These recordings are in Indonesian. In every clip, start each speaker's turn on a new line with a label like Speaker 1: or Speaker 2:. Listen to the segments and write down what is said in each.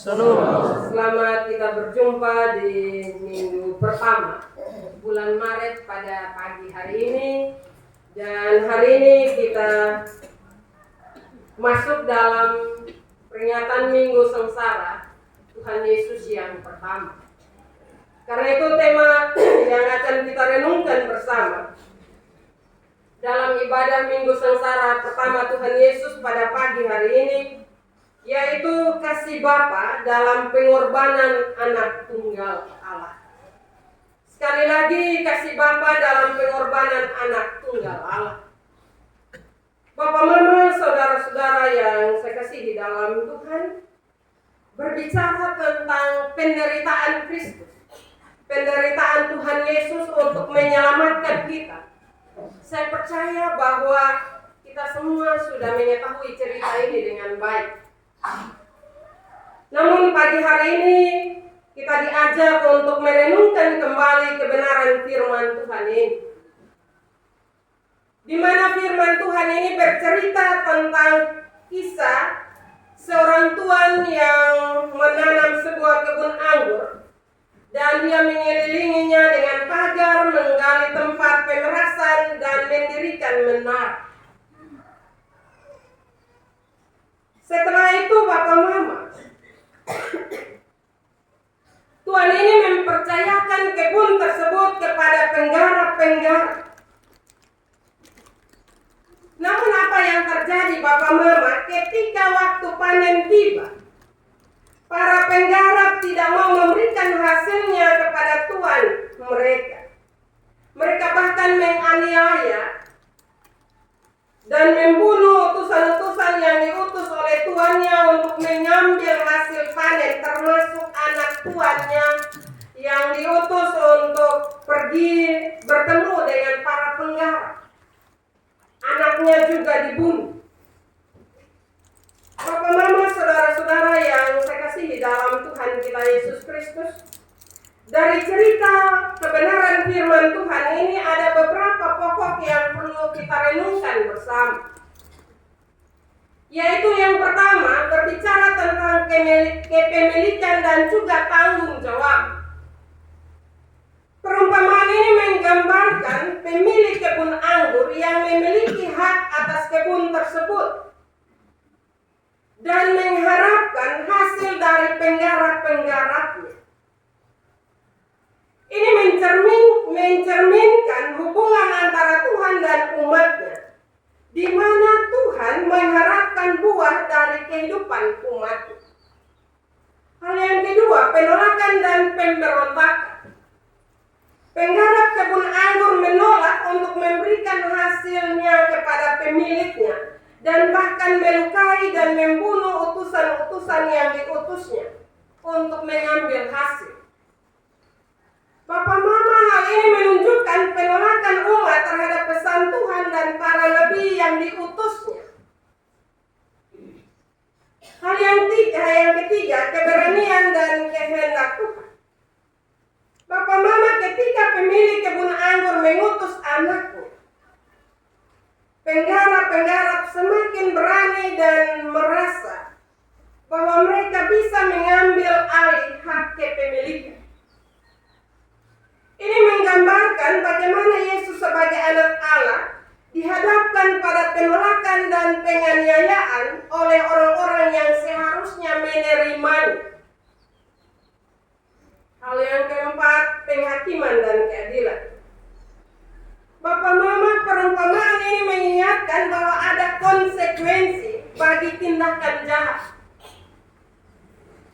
Speaker 1: Selamat kita berjumpa di minggu pertama bulan Maret pada pagi hari ini. Dan hari ini kita masuk dalam peringatan Minggu Sengsara Tuhan Yesus yang pertama. Karena itu tema yang akan kita renungkan bersama dalam ibadah Minggu Sengsara pertama Tuhan Yesus pada pagi hari ini, yaitu kasih Bapa dalam pengorbanan anak tunggal Allah. Sekali lagi, kasih Bapa dalam pengorbanan anak tunggal Allah. Bapak, Mama, saudara-saudara yang saya kasihi dalam Tuhan, berbicara tentang penderitaan Kristus, penderitaan Tuhan Yesus untuk menyelamatkan kita. Saya percaya bahwa kita semua sudah mengetahui cerita ini dengan baik. Namun pagi hari ini kita diajak untuk merenungkan kembali kebenaran firman Tuhan ini, di mana firman Tuhan ini bercerita tentang kisah seorang tuan yang menanam sebuah kebun anggur dan dia mengelilinginya dengan pagar, menggali tempat pemerasan dan mendirikan menara. Setelah itu Bapak Mama, Tuhan ini mempercayakan kebun tersebut kepada penggarap-penggarap. Namun apa yang terjadi Bapak Mama, ketika waktu panen tiba, para penggarap tidak mau memberikan hasilnya kepada tuan mereka. Mereka bahkan menganiaya dan membunuh utusan-utusan yang diutus oleh tuannya untuk mengambil hasil panen, termasuk anak tuannya yang diutus untuk pergi bertemu dengan para penggarap. Anaknya juga dibunuh. Bapak, Mama, saudara-saudara yang saya kasihi dalam Tuhan kita Yesus Kristus, dari cerita kebenaran firman Tuhan ini ada beberapa pokok yang perlu kita renungkan bersama. Yaitu yang pertama, berbicara tentang kepemilikan dan juga tanggung jawab. Perumpamaan ini menggambarkan pemilik kebun anggur yang memiliki hak atas kebun tersebut dan mengharapkan hasil dari penggarap-penggarapnya. Ini mencerminkan hubungan antara Tuhan dan umatnya, di mana Tuhan mengharapkan buah dari kehidupan umatnya. Hal yang kedua, penolakan dan pemberontakan. Penggarap kebun anggur menolak untuk memberikan hasilnya kepada pemiliknya dan bahkan melukai dan membunuh utusan-utusan yang diutusnya untuk mengambil hasil. Bapak, Mama, hal ini menunjukkan penolakan umat terhadap pesan Tuhan dan para nabi yang diutusnya. Hal yang ketiga, keberanian dan kehendak Tuhan. Bapak, Mama, ketika pemilik kebun anggur mengutus anaknya, penggarap-penggarap semakin berani dan merasa bahwa mereka bisa mengambil alih hak kepemilikan. Ini menggambarkan bagaimana Yesus sebagai anak Allah dihadapkan pada penolakan dan penganiayaan oleh orang-orang yang seharusnya menerimanya. Hal yang keempat, penghakiman dan keadilan. Bapak, Mama, perumpamaan ini mengingatkan bahwa ada konsekuensi bagi tindakan jahat.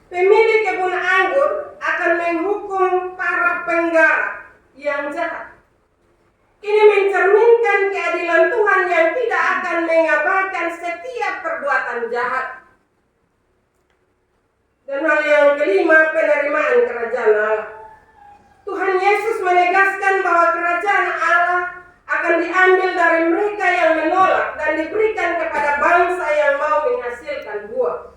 Speaker 1: Pemilik kebun anggur akan menghukum para penggarap yang jahat. Ini mencerminkan keadilan Tuhan yang tidak akan mengabaikan setiap perbuatan jahat. Dan hal yang kelima, penerimaan kerajaan Allah. Tuhan Yesus menegaskan bahwa kerajaan Allah akan diambil dari mereka yang menolak dan diberikan kepada bangsa yang mau menghasilkan buah.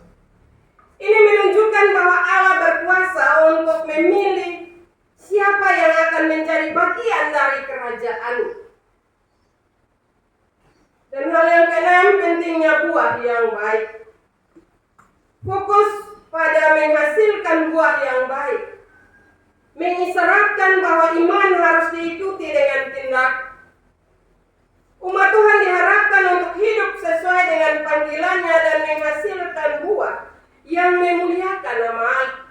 Speaker 1: Ini menunjukkan bahwa Allah berkuasa untuk memilih siapa yang akan menjadi bagian dari kerajaan. Dan hal yang keenam, pentingnya buah yang baik. Fokus pada menghasilkan buah yang baik, mengisyaratkan bahwa iman harus diikuti dengan tindak. Umat Tuhan diharapkan untuk hidup sesuai dengan panggilannya dan menghasilkan buah yang memuliakan nama Allah.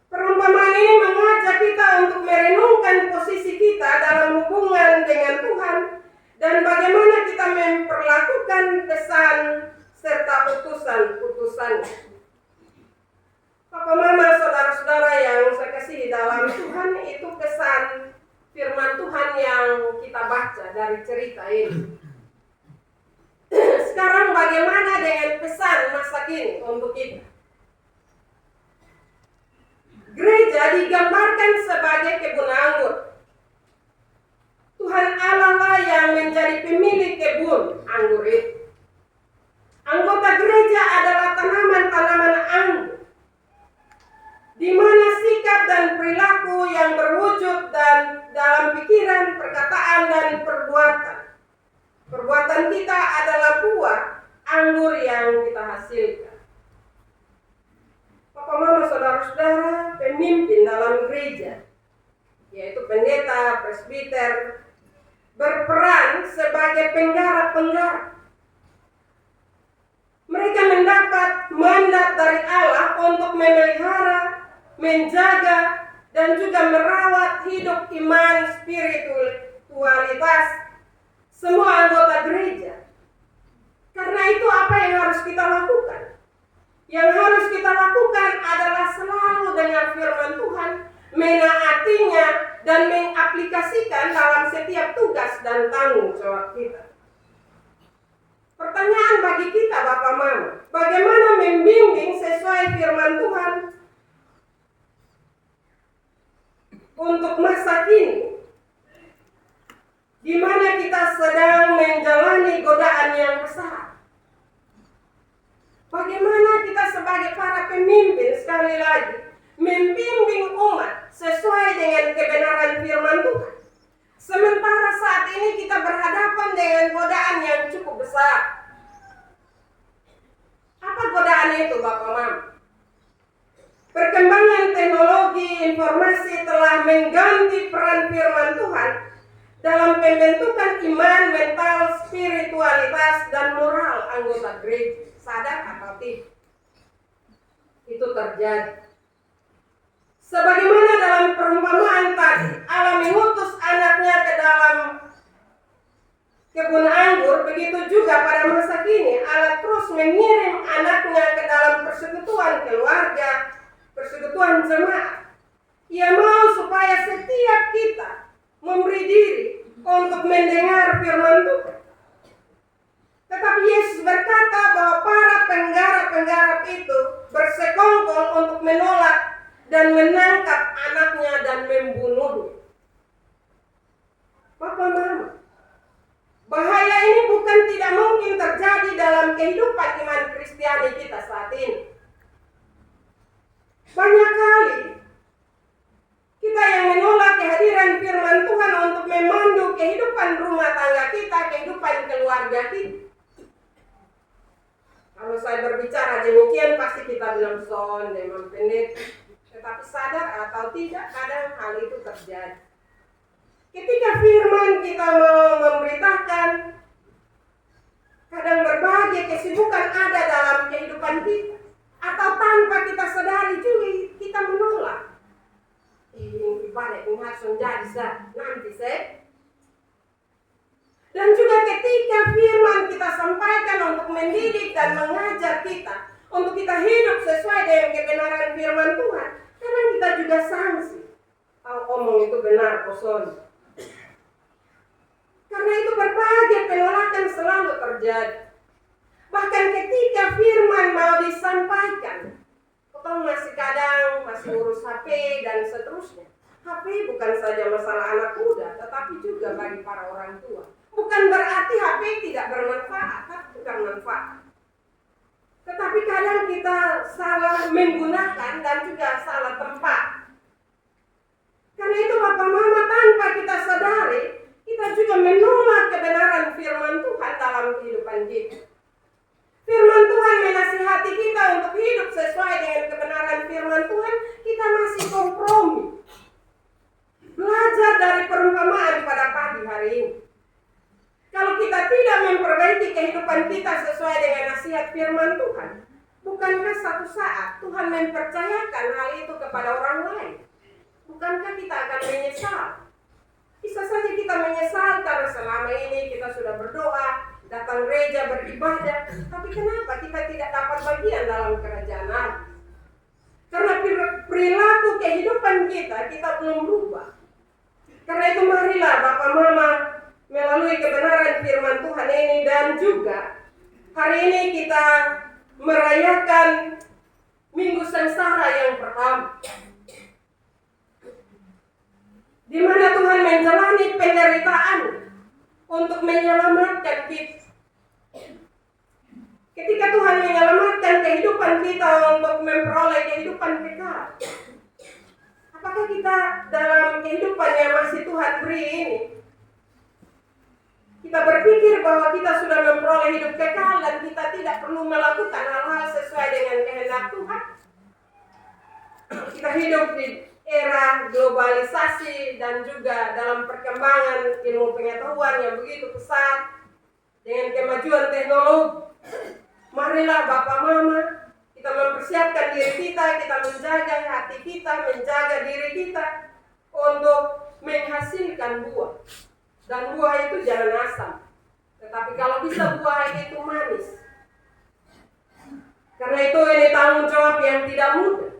Speaker 1: Perumpamaan ini mengajak kita untuk merenungkan posisi kita dalam hubungan dengan Tuhan dan bagaimana kita memperlakukan pesan serta utusan-utusannya. Papa, Mama, saudara-saudara yang saya kasihi dalam Tuhan, itu pesan firman Tuhan yang kita baca dari cerita ini. Sekarang bagaimana dengan pesan masa kini untuk kita? Gereja digambarkan sebagai kebun anggur. Tuhan Allah lah yang menjadi pemilik kebun anggur itu. Anggota gereja adalah tanaman-tanaman anggur, di mana sikap dan perilaku yang berwujud dan dalam pikiran, perkataan, dan perbuatan. Perbuatan kita adalah buah anggur yang kita hasilkan. Papa, Mama, saudara-saudara, pemimpin dalam gereja, yaitu pendeta, presbiter, berperan sebagai penggarap-penggarap. Mereka mendapat mandat dari Allah untuk memelihara, menjaga, dan juga merawat hidup iman spiritualitas semua anggota gereja. Karena itu apa yang harus kita lakukan? Yang harus kita lakukan adalah selalu dengar firman Tuhan, menaatinya, dan mengaplikasikan dalam setiap tugas dan tanggung jawab kita. Pertanyaan bagi kita, Bapak Mama, bagaimana membimbing sesuai firman Tuhan untuk masa kini, di mana kita sedang menjalani godaan yang besar? Bagaimana kita sebagai para pemimpin sekali lagi membimbing umat sesuai dengan kebenaran firman Tuhan? Sementara saat ini kita berhadapan dengan godaan yang cukup besar. Apa godaan itu, Bapak Mama? Perkembangan teknologi informasi telah mengganti peran firman Tuhan dalam pembentukan iman, mental, spiritualitas, dan moral anggota gereja. Sadar atau tidak? Itu terjadi. Sebagaimana dalam perumpamaan tadi, Allah mengutus anaknya ke dalam kebun anggur, begitu juga pada masa kini Allah terus mengirim anaknya ke dalam persekutuan keluarga, persekutuan jemaat. Ia mau supaya setiap kita memberi diri untuk mendengar firman Tuhan. Tetapi Yesus berkata bahwa para penggarap-penggarap itu bersekongkol untuk menolak dan menangkap anaknya dan membunuhnya. Bapak, Mama, bahaya ini bukan tidak mungkin terjadi dalam kehidupan iman Kristiani kita saat ini. Banyak kali kita yang menolak kehadiran firman Tuhan untuk memandu kehidupan rumah tangga kita, kehidupan keluarga kita. Kalau saya berbicara demikian pasti kita bilang son, memang pendeta. Tetapi sadar atau tidak, kadang hal itu terjadi. Ketika firman kita mau memberitakan, kadang berbagai kesibukan ada dalam kehidupan kita. Atau tanpa kita sadari juga kita menolak. Ini ibadah ini harus menjadi nanti saya. Dan juga ketika firman kita sampaikan untuk mendidik dan mengajar kita, untuk kita hidup sesuai dengan kebenaran firman Tuhan, kadang kita juga sanksi. Kalau omong itu benar, kosong. Karena itu berbagai penolakan selalu terjadi. Bahkan ketika firman mau disampaikan, kita masih urus HP dan seterusnya. HP bukan saja masalah anak muda, tetapi juga bagi para orang tua. Bukan berarti HP tidak bermanfaat, tapi bukan manfaat. Tetapi kadang kita salah menggunakan dan juga salah tempat. Karena itu Bapak Mama, tanpa kita sadari, kita juga menolak kebenaran firman Tuhan dalam kehidupan kita. Firman Tuhan menasihati kita untuk hidup firman Tuhan, kita masih kompromi. Belajar dari perumpamaan pada pagi hari ini. Kalau kita tidak memperbaiki kehidupan kita sesuai dengan nasihat firman Tuhan, bukankah satu saat Tuhan mempercayakan hal itu kepada orang lain? Bukankah kita akan menyesal? Bisa saja kita menyesal karena selama ini kita sudah berdoa, datang gereja, beribadah, tapi kenapa kita tidak dapat bagian dalam kerajaan Allah? Karena perilaku kehidupan kita belum berubah. Karena itu marilah Bapak Mama melalui kebenaran firman Tuhan ini, dan juga hari ini kita merayakan Minggu Sengsara yang pertama, di mana Tuhan menjalani penderitaan untuk menyelamatkan kita. Ketika Tuhan menyelamatkan kehidupan kita untuk memperoleh kehidupan kekal, apakah kita dalam kehidupan yang masih Tuhan beri ini, kita berpikir bahwa kita sudah memperoleh hidup kekal dan kita tidak perlu melakukan hal-hal sesuai dengan kehendak Tuhan? Kita hidup di era globalisasi dan juga dalam perkembangan ilmu pengetahuan yang begitu pesat dengan kemajuan teknologi. Marilah Bapak Mama, kita mempersiapkan diri kita menjaga hati kita, menjaga diri kita untuk menghasilkan buah. Dan buah itu jangan asam, tetapi kalau bisa buah itu manis. Karena itu ini tanggung jawab yang tidak mudah.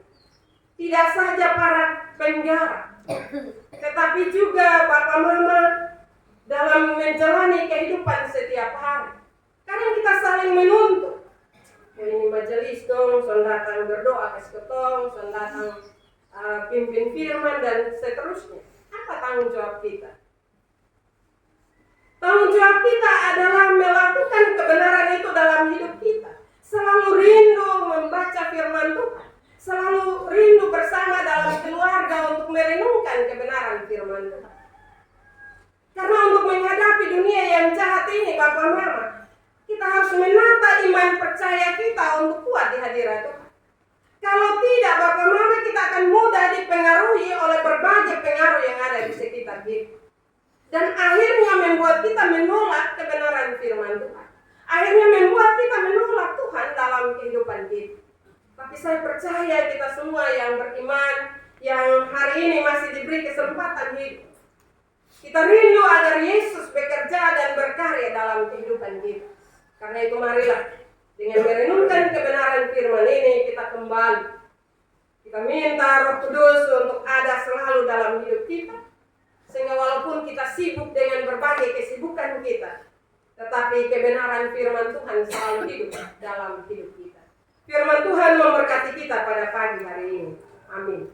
Speaker 1: Tidak saja para penggarap, tetapi juga Bapak Mama dalam menjalani kehidupan setiap hari. Kadang kita saling menuntut. Ini majelis dong, son datang berdoa ke ketong, son datang pimpin firman dan seterusnya. Apa tanggung jawab kita? Tanggung jawab kita adalah melakukan kebenaran itu dalam hidup kita. Selalu rindu membaca firman Tuhan. Selalu rindu bersama dalam keluarga untuk merenungkan kebenaran firman Tuhan. Karena untuk menghadapi dunia yang jahat ini, Bapak Mama, kita harus menata iman percaya kita untuk kuat di hadirat Tuhan. Kalau tidak, Bapak Mama, kita akan mudah dipengaruhi oleh berbagai pengaruh yang ada di sekitar kita. Dan akhirnya membuat kita menolak kebenaran firman Tuhan. Akhirnya membuat kita menolak Tuhan dalam kehidupan kita. Tapi saya percaya kita semua yang beriman, yang hari ini masih diberi kesempatan hidup, kita rindu agar Yesus bekerja dan berkarya dalam kehidupan kita. Karena itu marilah dengan merenungkan kebenaran firman ini kita kembali. Kita minta Roh Kudus untuk ada selalu dalam hidup kita. Sehingga walaupun kita sibuk dengan berbagai kesibukan kita, tetapi kebenaran firman Tuhan selalu hidup dalam hidup kita. Firman Tuhan memberkati kita pada pagi hari ini. Amin.